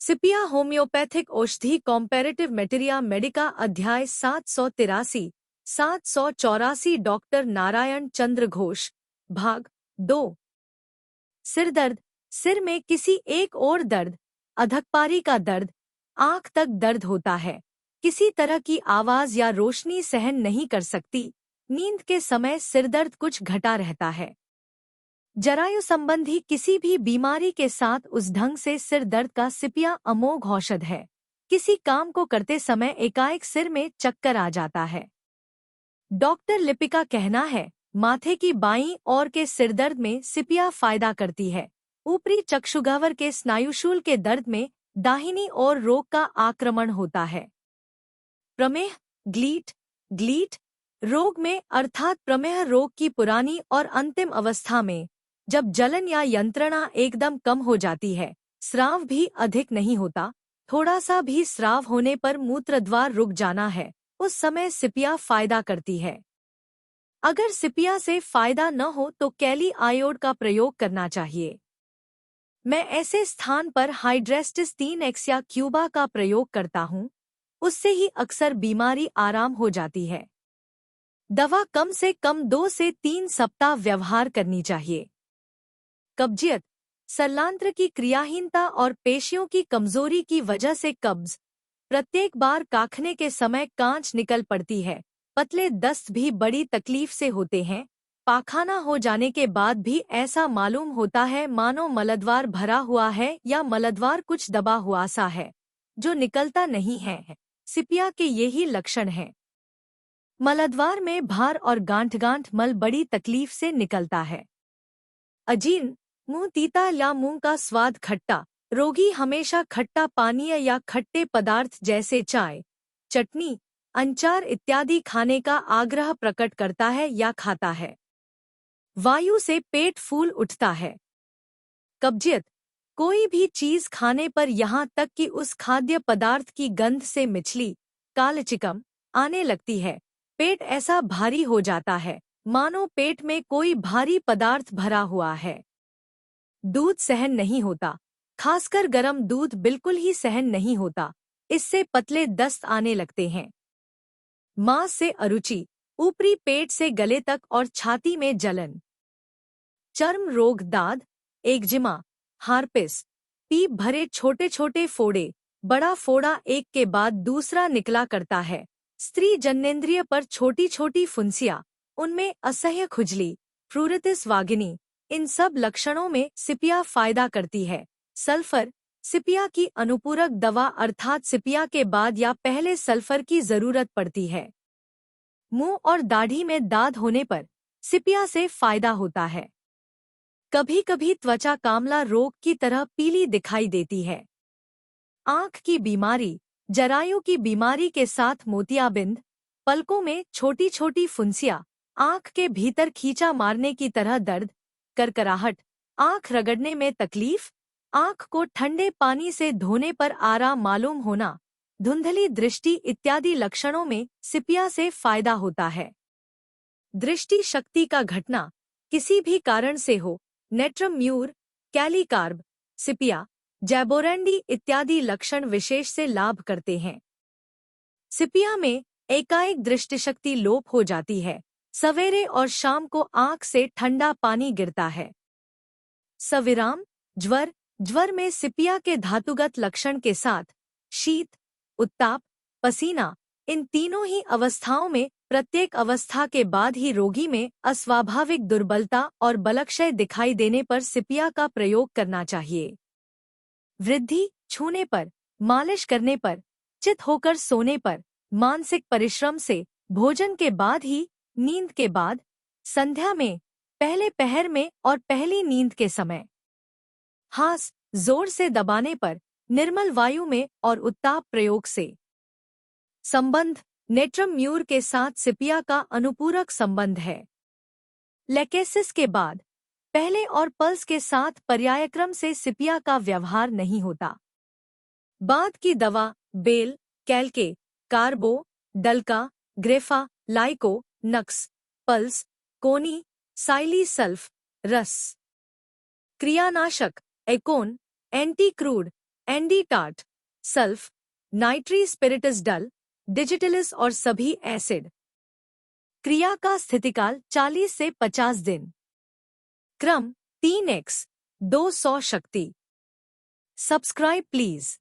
सिपिया homeopathic औषधि कॉम्पैरेटिव मेटेरिया Medica अध्याय 784 doctor Narayan चंद्र घोष भाग 2। सिरदर्द, सिर में किसी एक ओर दर्द, अधकपारी का दर्द, आंख तक दर्द होता है, किसी तरह की आवाज या रोशनी सहन नहीं कर सकती, नींद के समय सिरदर्द कुछ घटा रहता है। जरायु संबंधी किसी भी बीमारी के साथ उस ढंग से सिर दर्द का सिपिया अमोघ औषध है। किसी काम को करते समय एकाएक सिर में चक्कर आ जाता है। डॉक्टर लिपिका कहना है, माथे की बाईं ओर के सिरदर्द में सिपिया फायदा करती है। ऊपरी चक्षुगह्वर के स्नायुशूल के दर्द में दाहिनी ओर रोग का आक्रमण होता है। प्रमेह, ग्लीट रोग में अर्थात प्रमेह रोग की पुरानी और अंतिम अवस्था में जब जलन या यंत्रणा एकदम कम हो जाती है, स्राव भी अधिक नहीं होता, थोड़ा सा भी स्राव होने पर मूत्रद्वार रुक जाना है, उस समय सिपिया फायदा करती है। अगर सिपिया से फायदा न हो तो कैली आयोड का प्रयोग करना चाहिए। मैं ऐसे स्थान पर हाइड्रेस्टिस 3x या क्यूबा का प्रयोग करता हूँ, उससे ही अक्सर बीमारी आराम हो जाती है। दवा कम से कम 2 से 3 सप्ताह व्यवहार करनी चाहिए। कब्जियत, सल्लांत्र की क्रियाहीनता और पेशियों की कमजोरी की वजह से कब्ज, प्रत्येक बार काखने के समय कांच निकल पड़ती है, पतले दस्त भी बड़ी तकलीफ से होते हैं, पाखाना हो जाने के बाद भी ऐसा मालूम होता है मानो मलद्वार भरा हुआ है या मलद्वार कुछ दबा हुआ सा है, जो निकलता नहीं है। सिपिया के यही लक्षण हैं। मलद्वार में भार और गांठ मल बड़ी तकलीफ से निकलता है। अजीर्ण, मुंह तीता या मुंह का स्वाद खट्टा, रोगी हमेशा खट्टा पानीय या खट्टे पदार्थ जैसे चाय, चटनी, अंचार इत्यादि खाने का आग्रह प्रकट करता है या खाता है। वायु से पेट फूल उठता है। कब्जियत, कोई भी चीज खाने पर यहाँ तक कि उस खाद्य पदार्थ की गंध से मिचली, कालचिकम आने लगती है, पेट ऐसा भारी हो जाता है मानो पेट में कोई भारी पदार्थ भरा हुआ है। दूध सहन नहीं होता, खासकर गर्म दूध बिल्कुल ही सहन नहीं होता, इससे पतले दस्त आने लगते हैं। मांस से अरुचि, ऊपरी पेट से गले तक और छाती में जलन। चर्म रोग, दाद, एक्जिमा, हार्पिस, पीप भरे छोटे छोटे फोड़े, बड़ा फोड़ा एक के बाद दूसरा निकला करता है। स्त्री जनेंद्रिय पर छोटी छोटी फुंसियां, उनमें असह्य खुजली, प्रूरिटिस वागिनी, इन सब लक्षणों में सिपिया फायदा करती है। सल्फर, सिपिया की अनुपूरक दवा अर्थात सिपिया के बाद या पहले सल्फर की जरूरत पड़ती है। मुंह और दाढ़ी में दाद होने पर सिपिया से फायदा होता है। कभी कभी त्वचा कामला रोग की तरह पीली दिखाई देती है। आंख की बीमारी, जरायु की बीमारी के साथ मोतियाबिंद, पलकों में छोटी छोटी फुंसियां, आंख के भीतर खींचा मारने की तरह दर्द, करकराहट, आंख रगड़ने में तकलीफ, आंख को ठंडे पानी से धोने पर आराम मालूम होना, धुंधली दृष्टि इत्यादि लक्षणों में सिपिया से फायदा होता है। दृष्टि शक्ति का घटना किसी भी कारण से हो, नेट्रम म्यूर, कैलीकार्ब, सिपिया, जैबोरेंडी इत्यादि लक्षण विशेष से लाभ करते हैं। सिपिया में एकाएक दृष्टिशक्ति लोप हो जाती है, सवेरे और शाम को आंख से ठंडा पानी गिरता है। सविराम, ज्वर में सिपिया के धातुगत लक्षण के साथ शीत, उत्ताप, पसीना, इन तीनों ही अवस्थाओं में प्रत्येक अवस्था के बाद ही रोगी में अस्वाभाविक दुर्बलता और बलक्षय दिखाई देने पर सिपिया का प्रयोग करना चाहिए। वृद्धि, छूने पर, मालिश करने पर, चित होकर सोने पर, मानसिक परिश्रम से, भोजन के बाद ही, नींद के बाद, संध्या में, पहले पहर में और पहली नींद के समय। हास, जोर से दबाने पर, निर्मल वायु में और उत्ताप प्रयोग से। संबंध, नेट्रम म्यूर के साथ सिपिया का अनुपूरक संबंध है। लेकेसिस के बाद पहले और पल्स के साथ पर्यायक्रम से सिपिया का व्यवहार नहीं होता। बाद की दवा बेल, कैल्के, कार्बो, डल्का, ग्रेफा, लाइको, नक्स, पल्स, कोनी, साइली सल्फ, रस, क्रियानाशक, एकोन, एंटी क्रूड, एंडीटार्ट, सल्फ, नाइट्री स्पिरिटस डल, डिजिटलिस और सभी एसिड। क्रिया का स्थितिकाल 40 से 50 दिन। क्रम 3x 200 शक्ति। Subscribe please.